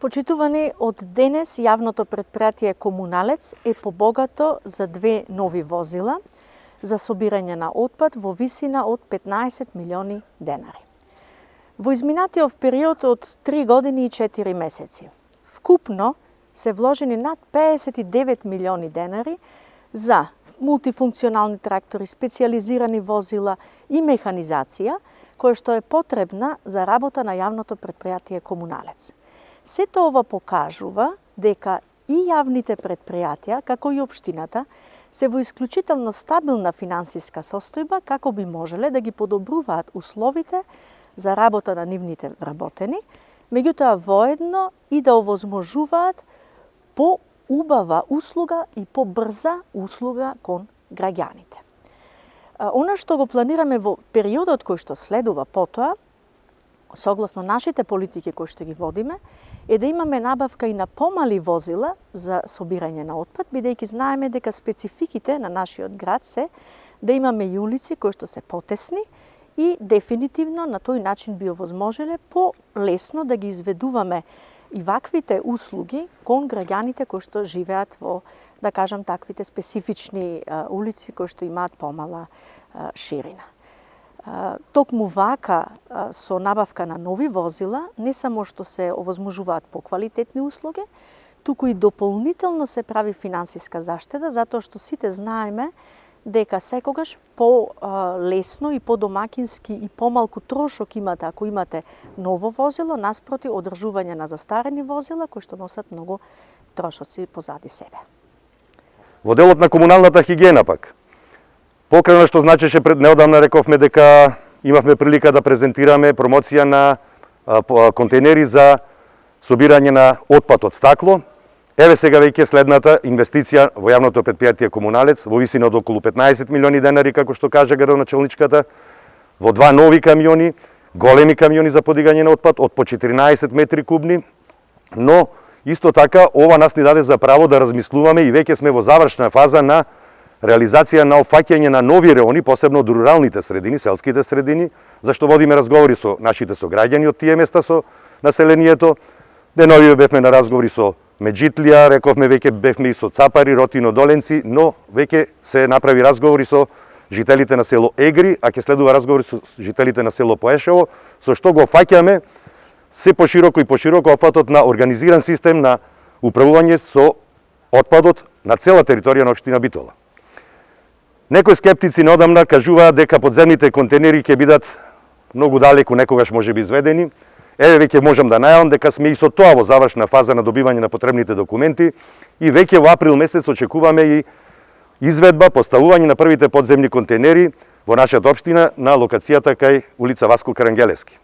Почитувани, од денес јавното предпријатие Комуналец е побогато за 2 нови возила за собирање на отпад во висина од 15 милиони денари. Во изминатиот период од 3 години и 4 месеци, вкупно се вложени над 59 милиони денари за мултифункционални трактори, специјализирани возила и механизација, која што е потребна за работа на јавното предпријатие Комуналец. Сето ова покажува дека и јавните предпријатија, како и општината, се во исклучително стабилна финансиска состојба, како би можеле да ги подобруваат условите за работа на нивните вработени, меѓутоа воедно и да овозможуваат поубава услуга и побрза услуга кон граѓаните. Она што го планираме во периодот кој што следува потоа, согласно нашите политики кои што ги водиме, е да имаме набавка и на помали возила за собирање на отпад, бидејќи знаеме дека спецификите на нашиот град се да имаме и улици кои што се потесни и дефинитивно на тој начин би овозможеле полесно да ги изведуваме и ваквите услуги кон граѓаните кои што живеат во, да кажам, таквите специфични улици кои што имаат помала ширина. Токму вака со набавка на нови возила не само што се овозможуваат поквалитетни услуги, туку и дополнително се прави финансиска заштеда, затоа што сите знаеме дека секогаш по-лесно и по-домакински и помалку трошок имате ако имате ново возило, наспроти одржување на застарени возила кои што носат многу трошоци позади себе. Во делот на комуналната хигиена пак, покрај што значеше пред неодамна рековме дека имавме прилика да презентираме промоција на контейнери за собирање на отпад од стакло. Еве сега веќе следната инвестиција во јавното предпријатие Комуналец во висина од околу 15 милиони денари, како што кажа градоначалничката, во 2 нови камиони, големи камиони за подигање на отпад од по 14 метри кубни, но исто така ова нас ни даде за право да размислуваме и веќе сме во завршна фаза на реализација на офаќање на нови реони, посебно од руралните средини, селските средини, зашто водиме разговори со нашите сограѓани од тие места со населението. Деновиве бевме на разговори со Меджитлија, рековме веќе бевме и со Цапари, Ротино, Доленци, но веќе се направи разговори со жителите на село Егри, а ќе следува разговори со жителите на село Поешево, со што го фаќаме се пошироко и пошироко опфатот на организиран систем на управување со отпадот на цела територија на општина Битола. Некои скептици неодамна кажуваат дека подземните контейнери ќе бидат многу далеку некогаш можеби изведени. Еве веќе можам да најавам дека сме и со тоа во завршна фаза на добивање на потребните документи и веќе во април месец очекуваме и изведба, поставување на првите подземни контейнери во нашата општина на локацијата кај улица Васко Карангелевски.